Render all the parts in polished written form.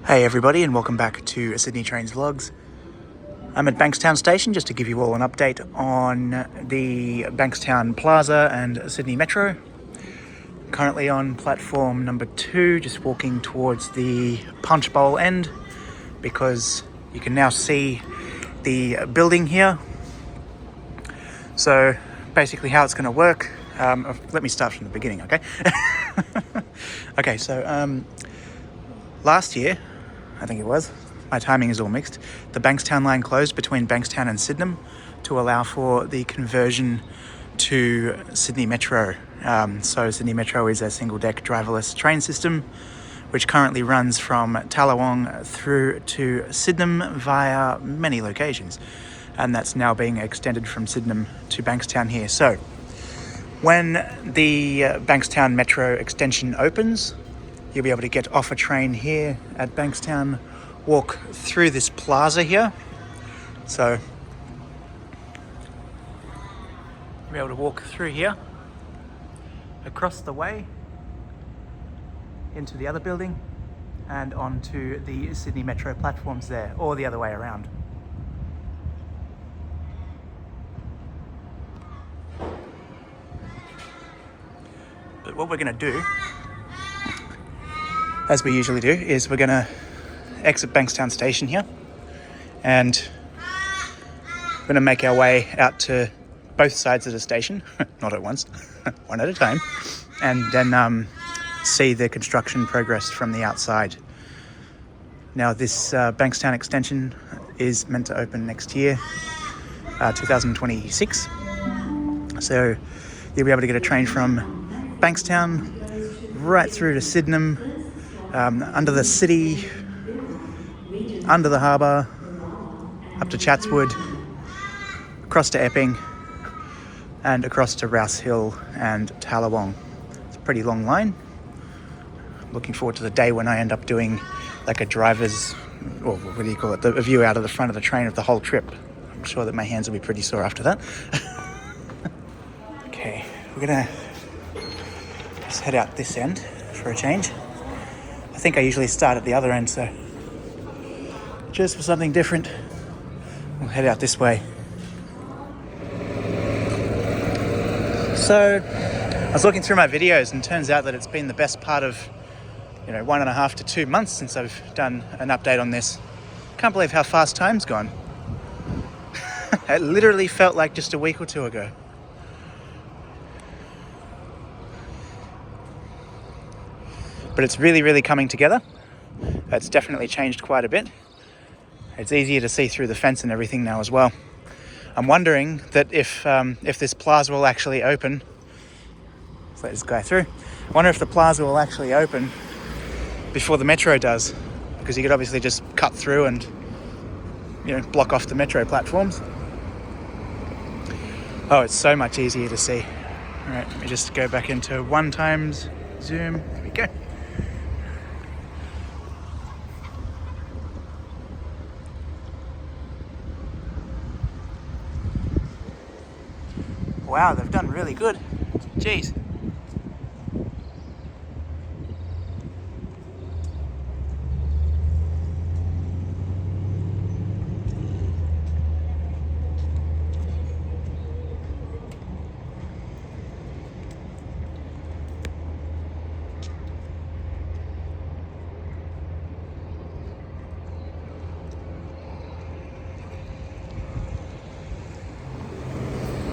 Hey everybody, and welcome back to Sydney Trains Vlogs. I'm at Bankstown Station just to give you all an update on the Bankstown Plaza and Sydney Metro. Currently on platform number 2, just walking towards the punch bowl end because you can now see the building here. So basically how it's going to work, let me start from the beginning, okay? Okay, so last year, I think it was, my timing is all mixed, the Bankstown line closed between Bankstown and Sydenham to allow for the conversion to Sydney Metro. So Sydney Metro is a single-deck driverless train system which currently runs from Tallawong through to Sydenham via many locations, and that's now being extended from Sydenham to Bankstown here. So when the Bankstown Metro extension opens, you'll be able to get off a train here at Bankstown, walk through this plaza here. So you'll be able to walk through here, across the way, into the other building, and onto the Sydney Metro platforms there, or the other way around. But what we're going to do, as we usually do, is we're going to exit Bankstown Station here, and we're going to make our way out to both sides of the station, not at once, one at a time, and then see the construction progress from the outside. Now this Bankstown extension is meant to open next year, 2026, so you'll be able to get a train from Bankstown right through to Sydenham, under the city, under the harbour, up to Chatswood, across to Epping, and across to Rouse Hill and Tallawong. It's a pretty long line. Looking forward to the day when I end up doing like a driver's, or what do you call it, a view out of the front of the train of the whole trip. I'm sure that my hands will be pretty sore after that. Okay, we're gonna just head out this end for a change. I think I usually start at the other end, so just for something different, we'll head out this way. So I was looking through my videos, and it turns out that it's been the best part of 1.5 to 2 months since I've done an update on this. Can't believe how fast time's gone. It literally felt like just a week or two ago. But it's really coming together. It's definitely changed quite a bit. It's easier to see through the fence and everything now as well. I'm wondering that if this plaza will actually open. Let's let this guy through. I wonder if the plaza will actually open before the metro does, because you could obviously just cut through and block off the metro platforms. Oh, it's so much easier to see. All right, let me just go back into 1x zoom. There we go. Wow, they've done really good. Jeez.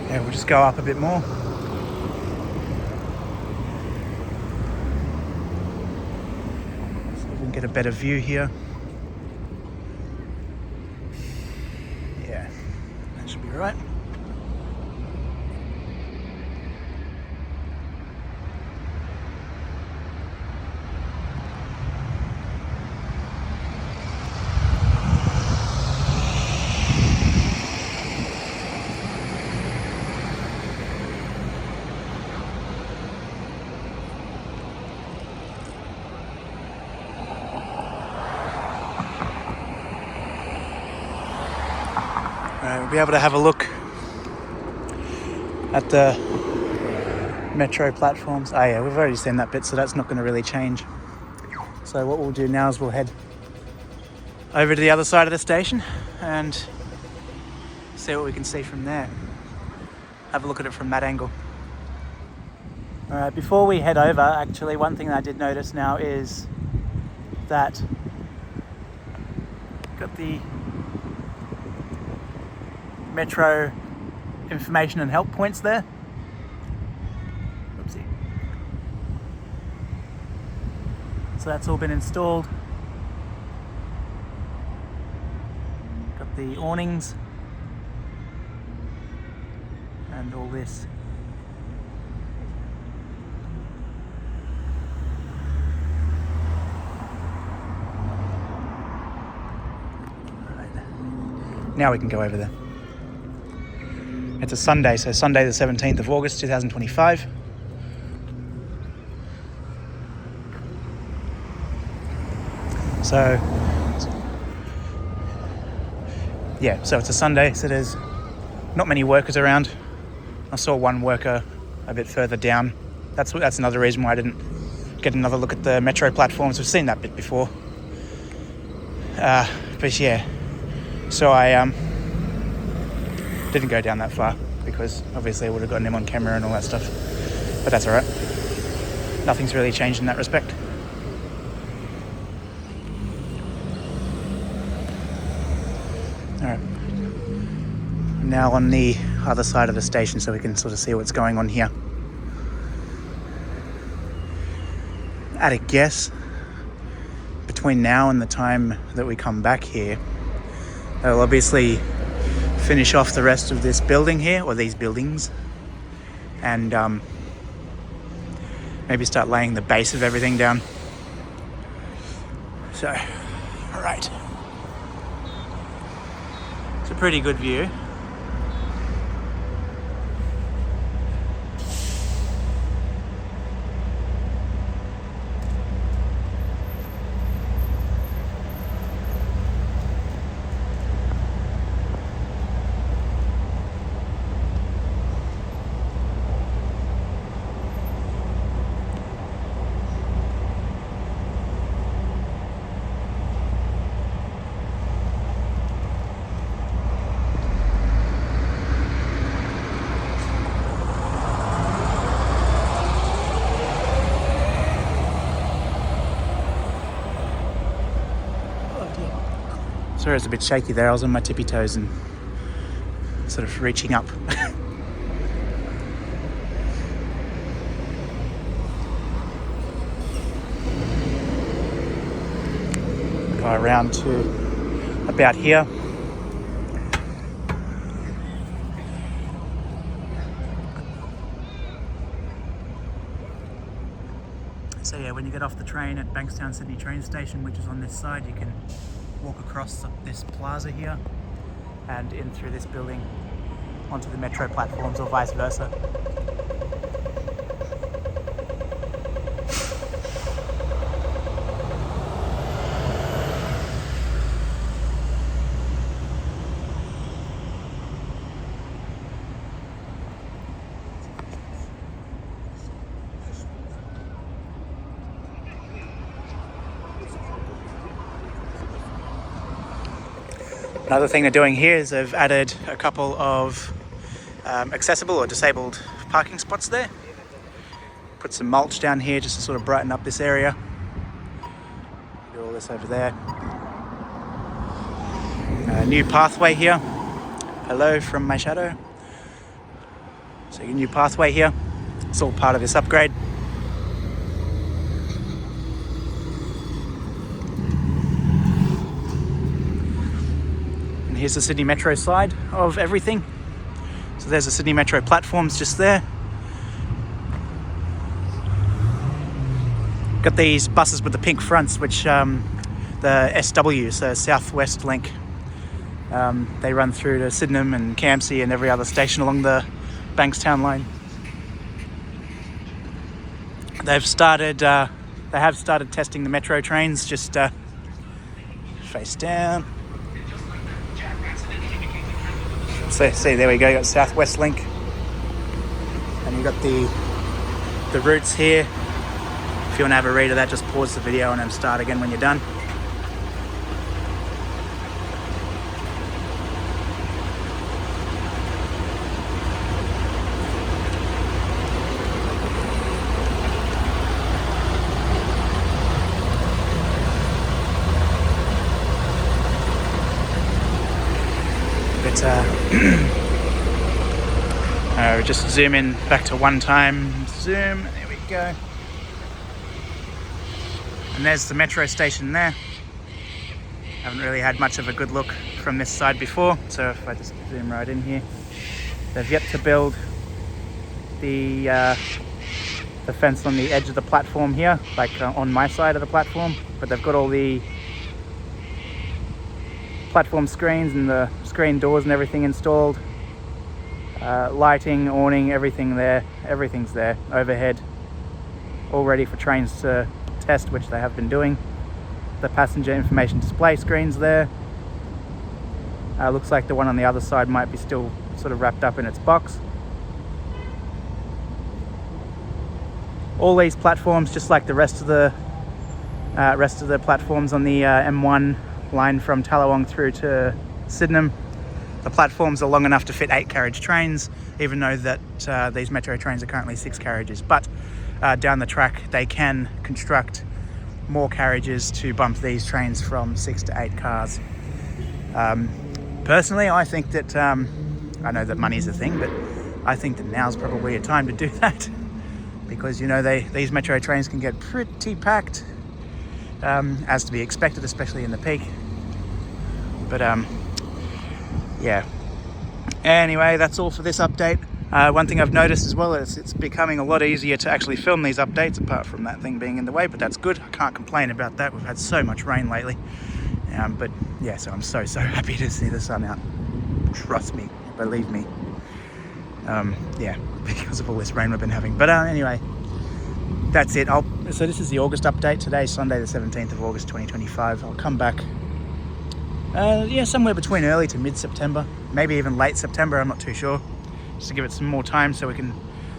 Yeah, we'll just go up a bit more. So we can get a better view here. Yeah, that should be right. We'll be able to have a look at the metro platforms. Oh yeah, we've already seen that bit, so that's not going to really change. So what we'll do now is we'll head over to the other side of the station and see what we can see from there. Have a look at it from that angle. Alright, before we head over, actually one thing that I did notice now is that got the metro information and help points there. Oopsie. So that's all been installed. Got the awnings and all this. Now we can go over there. It's a Sunday, so Sunday the 17th of August 2025. So it's a Sunday, so there's not many workers around. I saw one worker a bit further down. That's another reason why I didn't get another look at the metro platforms. We've seen that bit before. But yeah. So I didn't go down that far because obviously I would have gotten him on camera and all that stuff. But that's alright. Nothing's really changed in that respect. Alright. Now on the other side of the station so we can sort of see what's going on here. At a guess, between now and the time that we come back here, they'll obviously finish off the rest of this building here, or these buildings, and maybe start laying the base of everything down. So, alright. It's a pretty good view. Sorry, it's a bit shaky there. I was on my tippy toes and sort of reaching up. Go around to about here. So yeah, when you get off the train at Bankstown Sydney train station, which is on this side, you can walk across this plaza here and in through this building onto the metro platforms, or vice versa. Another thing they're doing here is they've added a couple of accessible or disabled parking spots there. Put some mulch down here just to sort of brighten up this area. Do all this over there. A new pathway here. Hello from my shadow. So your new pathway here. It's all part of this upgrade. Here's the Sydney Metro side of everything. So there's the Sydney Metro platforms just there. Got these buses with the pink fronts, which the SW, so South West Link. They run through to Sydenham and Campsie and every other station along the Bankstown line. They have started testing the metro trains, just face down. So see, there we go, you got South West Link. And you got the routes here. If you want to have a read of that, just pause the video and then start again when you're done. But just zoom in back to one time. Zoom. There we go. And there's the metro station there. Haven't really had much of a good look from this side before. So if I just zoom right in here, they've yet to build the fence on the edge of the platform here, like on my side of the platform. But they've got all the platform screens and the screen doors and everything installed. Lighting, awning, everything there. Everything's there overhead, all ready for trains to test, which they have been doing. The passenger information display screens there. Looks like the one on the other side might be still sort of wrapped up in its box. All these platforms, just like the rest of the platforms on the M1 line from Tallawong through to Sydenham, the platforms are long enough to fit 8 carriage trains, even though that these metro trains are currently 6 carriages. But down the track, they can construct more carriages to bump these trains from 6 to 8 cars. Personally, I think that, I know that money's a thing, but I think that now's probably a time to do that, because, you know, these metro trains can get pretty packed, as to be expected, especially in the peak. But yeah. Anyway, that's all for this update. One thing I've noticed as well is it's becoming a lot easier to actually film these updates, apart from that thing being in the way, but that's good. I can't complain about that. We've had so much rain lately. But yeah, so I'm so happy to see the sun out. Trust me, believe me. Yeah, because of all this rain we've been having. But anyway, that's it. So this is the August update. Today's Sunday the 17th of August 2025. I'll come back somewhere between early to mid-September, maybe even late September, I'm not too sure, just to give it some more time so we can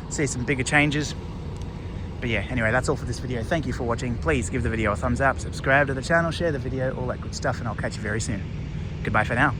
see some bigger changes. But yeah, anyway, that's all for this video. Thank you for watching. Please give the video a thumbs up, subscribe to the channel, share the video, all that good stuff, and I'll catch you very soon. Goodbye for now.